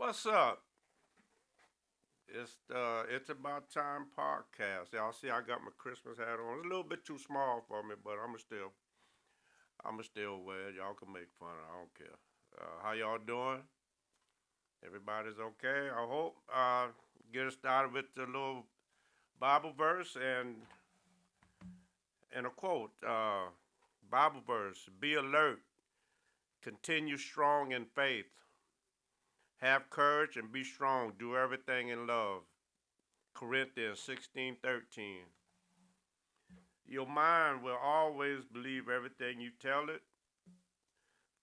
What's up? It's about time podcast. Y'all see I got my Christmas hat on. It's a little bit too small for me, but I'ma still wear it. Y'all can make fun. I don't care. How y'all doing? Everybody's okay. I hope. Get us started with the little Bible verse and a quote. Bible verse: Be alert. Continue strong in faith. Have courage and be strong. Do everything in love. Corinthians 16:13. Your mind will always believe everything you tell it.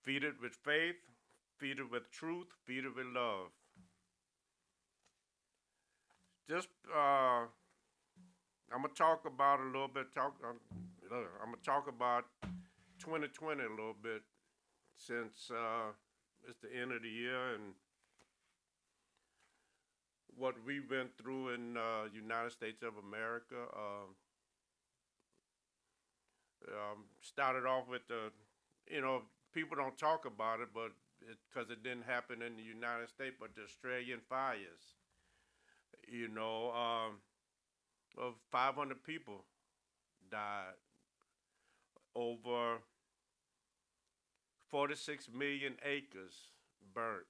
Feed it with faith, feed it with truth, feed it with love. Just, I'm gonna talk about a little bit. I'm gonna talk about 2020 a little bit since it's the end of the year and what we went through in United States of America. Started off with people don't talk about it, but because it didn't happen in the United States, but the Australian fires. You know, of 500 people died. Over 46 million acres burnt.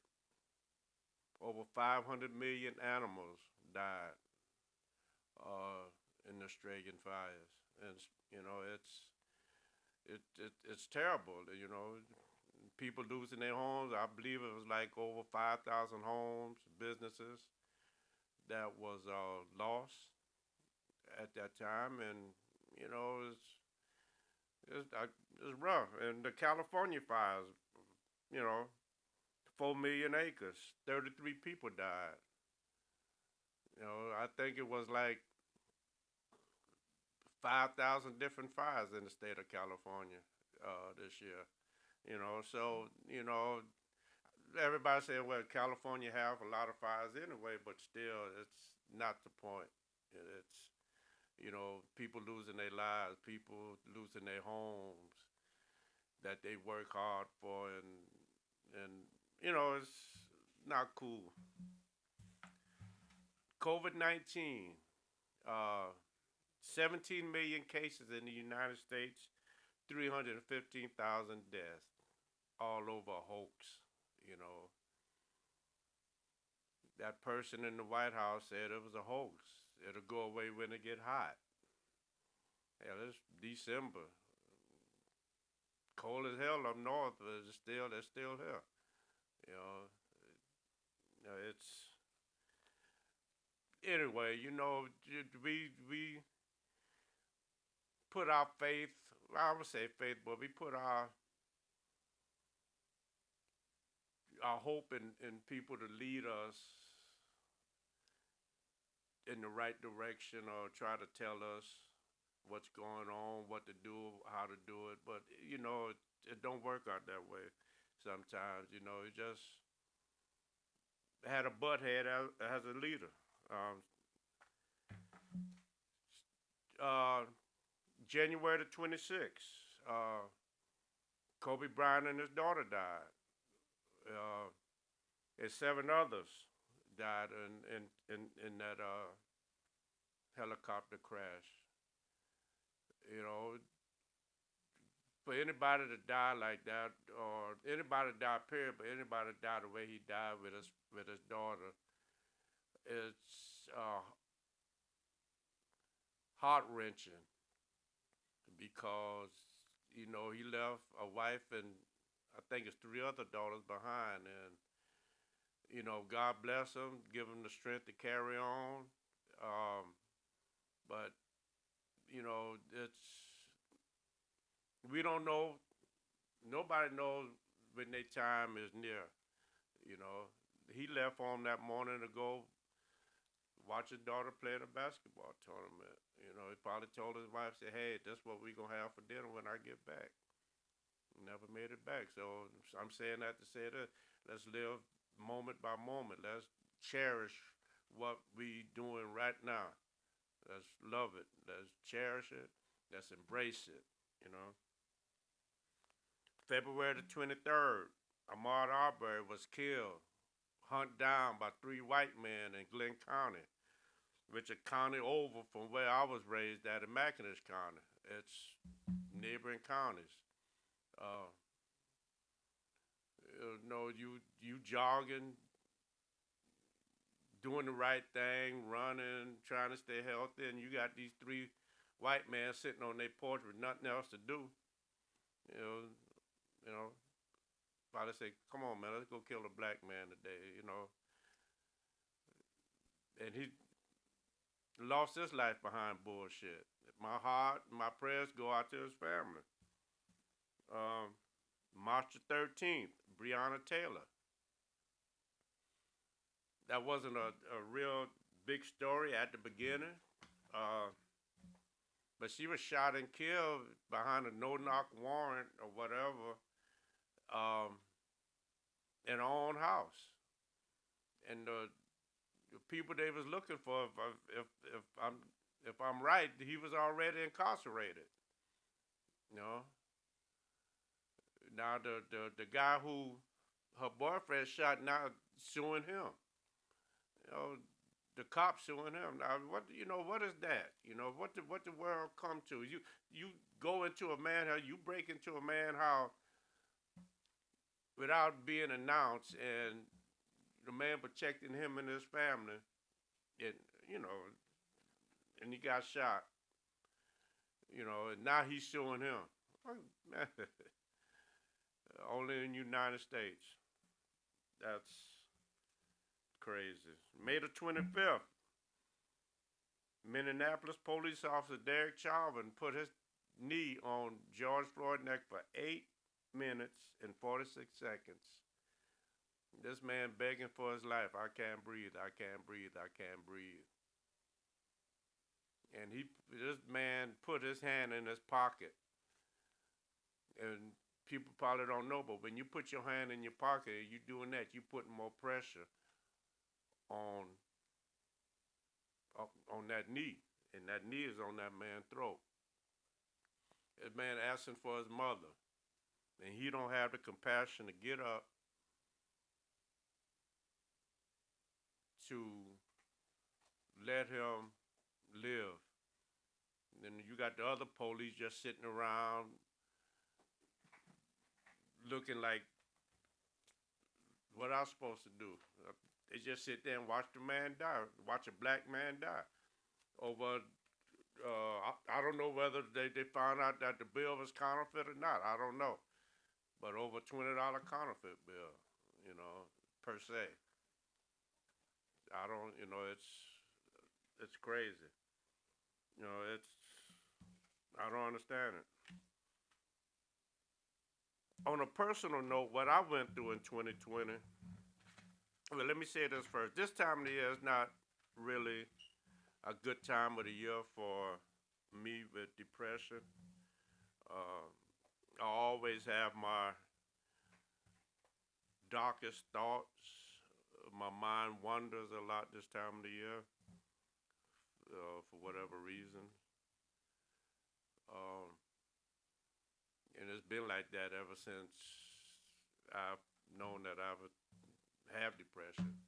Over 500 million animals died in the Australian fires. And it's terrible. People losing their homes. I believe it was like over 5,000 homes, businesses that was lost at that time, and you know it's rough. And the California fires, you know, 4 million acres, 33 people died. I think it was like 5,000 different fires in the state of California this year. So everybody saying, well, California have a lot of fires anyway, but still, it's not the point. It's people losing their lives, people losing their homes that they work hard for, and it's not cool. COVID-19, 17 million cases in the United States, 315,000 deaths, all over a hoax. You know, that person in the White House said it was a hoax. It'll go away when it get hot. Hell, it's December. Cold as hell up north, but they're still here. You know, it's anyway. We put our faith. I would say faith, but we put our hope in people to lead us in the right direction or try to tell us what's going on, what to do, how to do it. But it don't work out that way. Sometimes you just had a butthead as a leader. Um, uh, January the 26th, Kobe Bryant and his daughter died, and seven others died in that helicopter crash. You know, for anybody to die like that, or anybody to die period, but anybody to die the way he died with his daughter, it's heart wrenching because he left a wife and I think it's three other daughters behind, and God bless him, give him the strength to carry on. Um, but it's we don't know. Nobody knows when their time is near. You know, he left home that morning to go watch his daughter play in a basketball tournament. He probably told his wife, "Say, hey, this is what we gonna have for dinner when I get back." Never made it back. So I'm saying that to say that let's live moment by moment. Let's cherish what we doing right now. Let's love it. Let's cherish it. Let's embrace it. You know. February the 23rd, Ahmaud Arbery was killed, hunt down by 3 white men in Glenn County, which is a county over from where I was raised at in McIntosh County. It's neighboring counties. Uh, you jogging, doing the right thing, running, trying to stay healthy, and you got these 3 white men sitting on their porch with nothing else to do. You know, you know. Father say, "Come on, man, let's go kill a black man today." And he lost his life behind bullshit. My heart, my prayers go out to his family. Um, March the 13th, Breonna Taylor. That wasn't a real big story at the beginning, uh, but she was shot and killed behind a no-knock warrant or whatever, um, in her own house. And the people they was looking for, if, if I'm if I'm right, he was already incarcerated. You know, now the guy who her boyfriend shot now suing him. You know, the cops suing him. Now, what is that? What the world come to? You go into a man house, you break into a man house without being announced, and the man protecting him and his family, and you know, and he got shot. And now he's suing him. Only in the United States. That's crazy. May the 25th, Minneapolis police officer Derek Chauvin put his knee on George Floyd's neck for 8 minutes and 46 seconds. This man begging for his life. I can't breathe. I can't breathe. I can't breathe. And this man put his hand in his pocket. And people probably don't know, but when you put your hand in your pocket and you doing that, you putting more pressure on on that knee, and that knee is on that man's throat. That man asking for his mother, and he don't have the compassion to get up to let him live. And then you got the other police just sitting around looking like, what I supposed to do? They just sit there and watch the man die, watch a black man die. Over, I don't know whether they found out that the bill was counterfeit or not. I don't know. But over $20 counterfeit bill, per se. I don't, it's crazy. It's, I don't understand it. On a personal note, what I went through in 2020, well, let me say this first. This time of the year is not really a good time of the year for me with depression. Uh, I always have my darkest thoughts. My mind wanders a lot this time of the year, for whatever reason. Um, and it's been like that ever since I've known that I would have depression.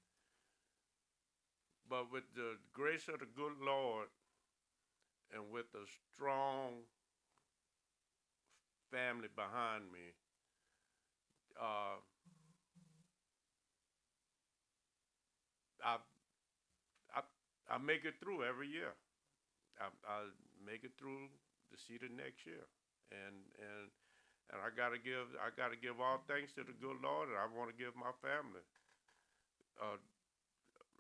But with the grace of the good Lord and with a strong family behind me, uh, I, I I make it through every year. I make it through to see the next year, and and and I gotta give all thanks to the good Lord, and I want to give my family a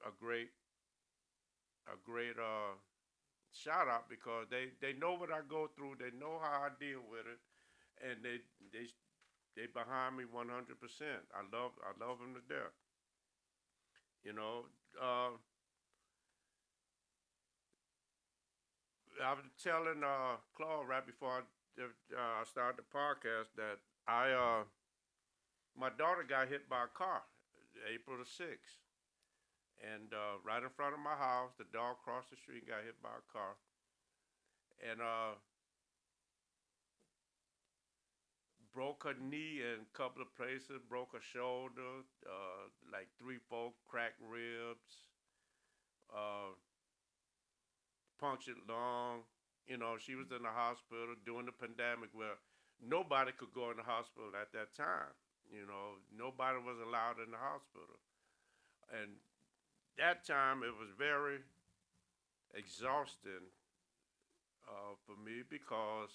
a great a great shout out because they know what I go through, they know how I deal with it, and they they behind me 100%. I love them to death. You know, uh, I was telling Claude right before I started the podcast that I my daughter got hit by a car April the 6th, and right in front of my house, the dog crossed the street and got hit by a car, and broke her knee in a couple of places, broke her shoulder, like 3, 4 cracked ribs, uh, punctured lung. You know, she was in the hospital during the pandemic where nobody could go in the hospital at that time. You know, nobody was allowed in the hospital. And that time it was very exhausting for me because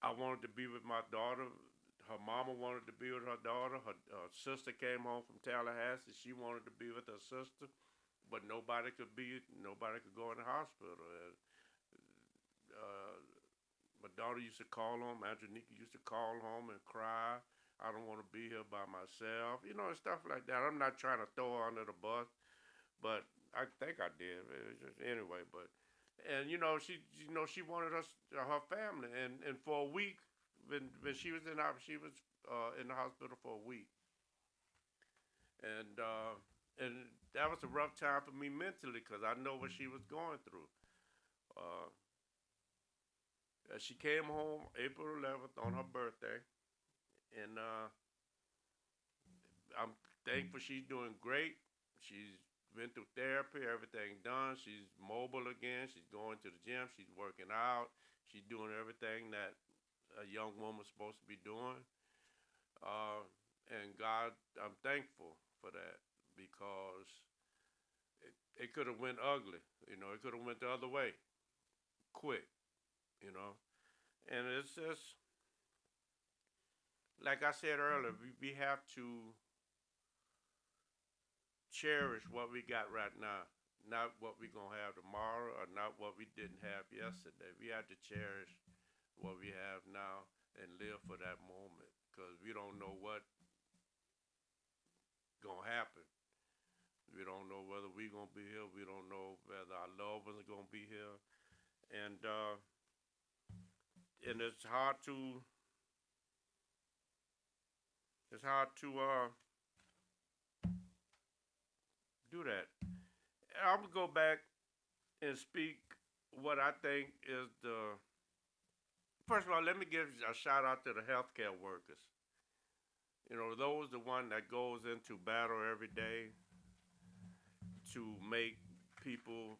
I wanted to be with my daughter. Her mama wanted to be with her daughter. Her sister came home from Tallahassee. She wanted to be with her sister, but nobody could be. Nobody could go in the hospital. And, uh, my daughter used to call home. Andronika used to call home and cry. I don't want to be here by myself. You know, stuff like that. I'm not trying to throw her under the bus, but I think I did. Anyway, but and she wanted us, her family, and for a week when she was in the hospital for a week, and uh, and that was a rough time for me mentally because I know what she was going through. Uh, she came home April 11th on her birthday, and I'm thankful she's doing great. She's been through therapy, everything done. She's mobile again. She's going to the gym. She's working out. She's doing everything that a young woman's supposed to be doing. Uh, and God, I'm thankful for that because it could have went ugly. You know, it could have went the other way, quick. You know, and it's just like I said earlier. We have to cherish what we got right now, not what we gonna have tomorrow, or not what we didn't have yesterday. We have to cherish what we have now and live for that moment because we don't know what gonna happen. We don't know whether we gonna be here. We don't know whether our loved ones are gonna be here, and uh, and it's hard to do that. I'm gonna go back and speak what I think is the first of all. Let me give a shout out to the healthcare workers. You know, those the one that goes into battle every day to make people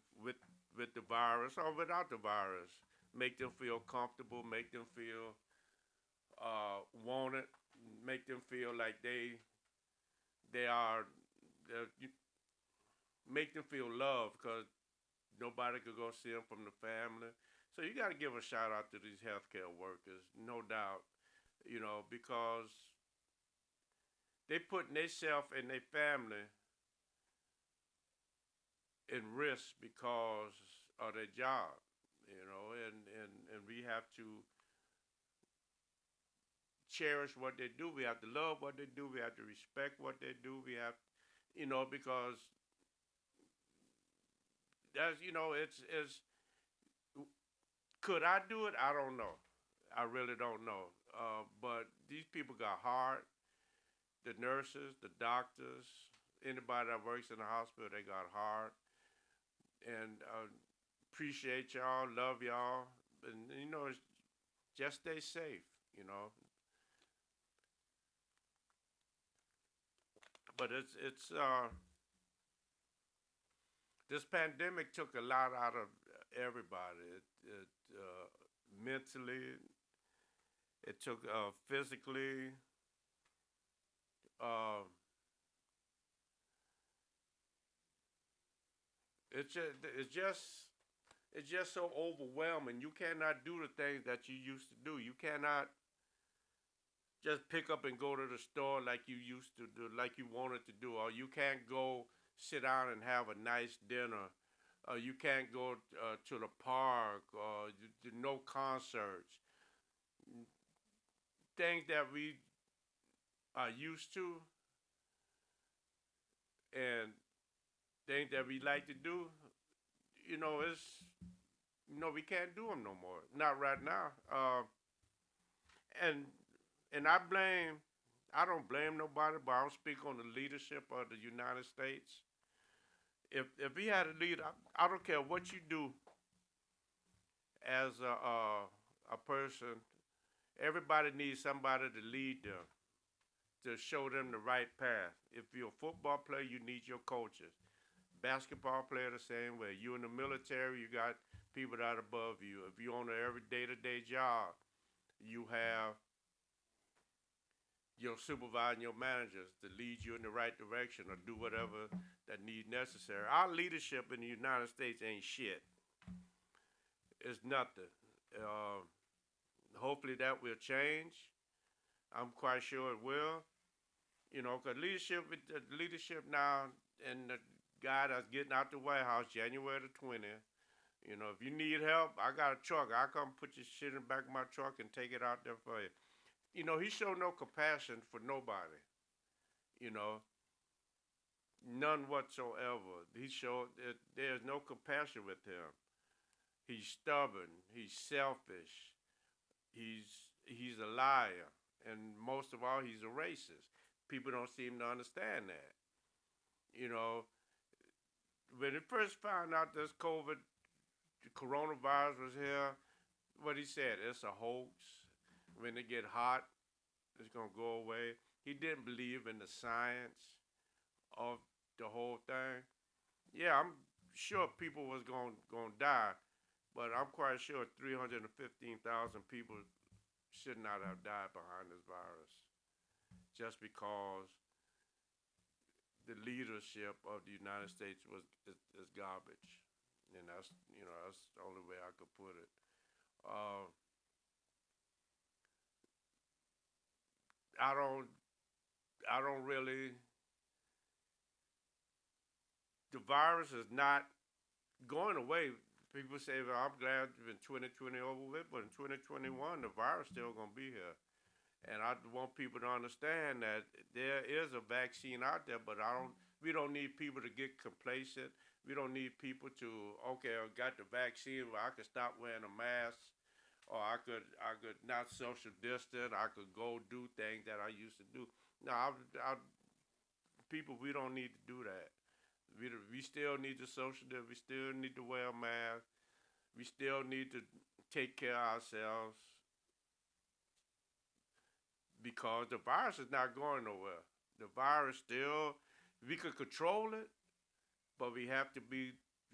with the virus or without the virus, make them feel comfortable, make them feel wanted, make them feel like they are, make them feel loved because nobody could go see them from the family. So you got to give a shout out to these healthcare workers, no doubt. You know, because they putting themselves and their family in risk because of their job. You know, and we have to cherish what they do. We have to love what they do. We have to respect what they do. We have, because it's. Could I do it? I don't know. I really don't know. But these people got heart. The nurses, the doctors, anybody that works in the hospital, they got heart. And appreciate y'all, love y'all, and just stay safe. You know, but it's this pandemic took a lot out of everybody. It mentally, it took physically. Uh, it's just so overwhelming. You cannot do the things that you used to do. You cannot just pick up and go to the store like you used to do, like you wanted to do, or you can't go sit down and have a nice dinner. You can't go to the park or no concerts. Things that we are used to and things that we like to do, it's we can't do them no more. Not right now. And and I don't blame nobody, but I don't speak on the leadership of the United States. If we had a leader, I don't care what you do as a person. Everybody needs somebody to lead them, to show them the right path. If you're a football player, you need your coaches. Basketball player the same way. You in the military, you got people that are above you. If you're on an every day-to-day job, you have your supervisor and your managers to lead you in the right direction or do whatever that need necessary. Our leadership in the United States ain't shit. It's nothing. Uh, Hopefully that will change. I'm quite sure it will. You know, because leadership now, and the guy that's getting out the White House January the 20th. You know, if you need help, I got a truck. I come put your shit in the back of my truck and take it out there for you. You know, he showed no compassion for nobody. You know, none whatsoever. He showed that there's no compassion with him. He's stubborn. He's selfish. He's a liar, and most of all, he's a racist. People don't seem to understand that. You know, when he first found out this COVID, the coronavirus was here, what he said, it's a hoax. When it get hot, it's gonna go away. He didn't believe in the science of the whole thing. Yeah, I'm sure people was gonna die, but I'm quite sure 315,000 people should not have died behind this virus just because the leadership of the United States is garbage, and that's the only way I could put it. Uh, I don't I don't really. The virus is not going away. People say, "Well, I'm glad in 2020 over with," but in 2021, the virus still gonna be here. And I want people to understand that there is a vaccine out there, but I don't. We don't need people to get complacent. We don't need people to, okay, I got the vaccine, where I could stop wearing a mask, or I could not social distance. I could go do things that I used to do. No, people, we don't need to do that. We still need to social distance. We still need to wear a mask. We still need to take care of ourselves because the virus is not going nowhere. The virus still, we could control it, but we have to be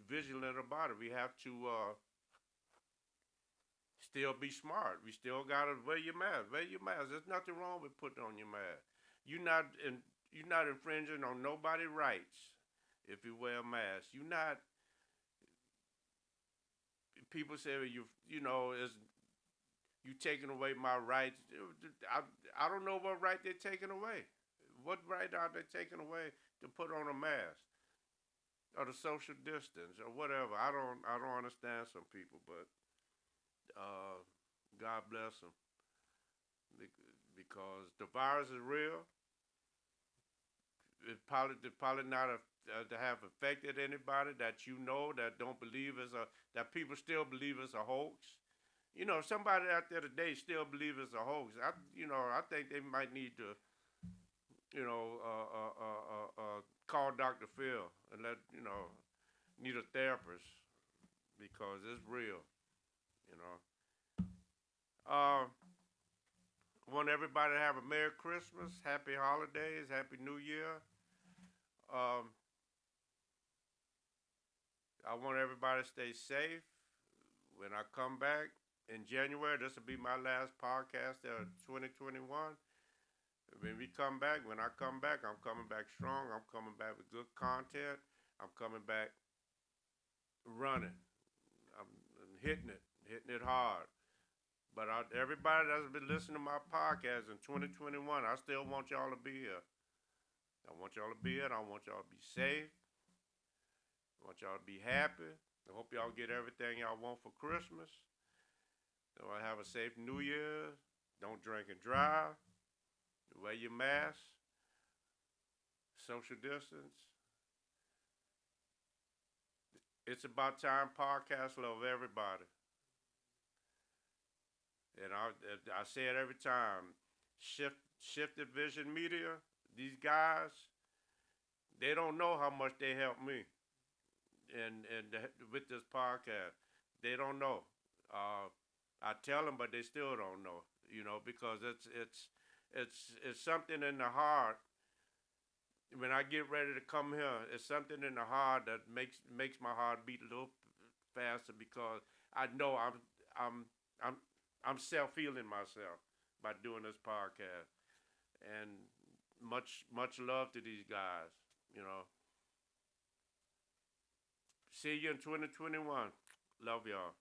vigilant about it. We have to still be smart. We still gotta wear your mask. Wear your mask. There's nothing wrong with putting on your mask. You're not in, you're not infringing on nobody's rights if you wear a mask. You're not. People say, well, is you taking away my rights. I don't know what right they're taking away. What right are they taking away to put on a mask or the social distance or whatever? I don't understand some people, but uh, God bless them because the virus is real. It probably not to have affected anybody that that don't believe that people still believe it's a hoax. Somebody out there today still believe it's a hoax. I think they might need to, call Dr. Phil and need a therapist because it's real. You know, uh, want everybody to have a Merry Christmas, Happy Holidays, Happy New Year. Um, I want everybody to stay safe. When I come back in January, this will be my last podcast of 2021. When I come back, I'm coming back strong. I'm coming back with good content. I'm coming back running. I'm hitting it hard. But everybody that's been listening to my podcast in 2021, I still want y'all to be here. I want y'all to be here. I want y'all to be safe. I want y'all to be happy. I hope y'all get everything y'all want for Christmas. So I have a safe New Year. Don't drink and drive. Wear your mask. Social distance. It's About Time podcast. Love everybody. And I say it every time. Shifted Vision Media, these guys, they don't know how much they helped me and with this podcast. They don't know. I tell them, but they still don't know. Because it's something in the heart. When I get ready to come here, it's something in the heart that makes my heart beat a little faster because I know I'm I'm I'm self healing myself by doing this podcast. And much love to these guys. You know, see you in 2021. Love y'all.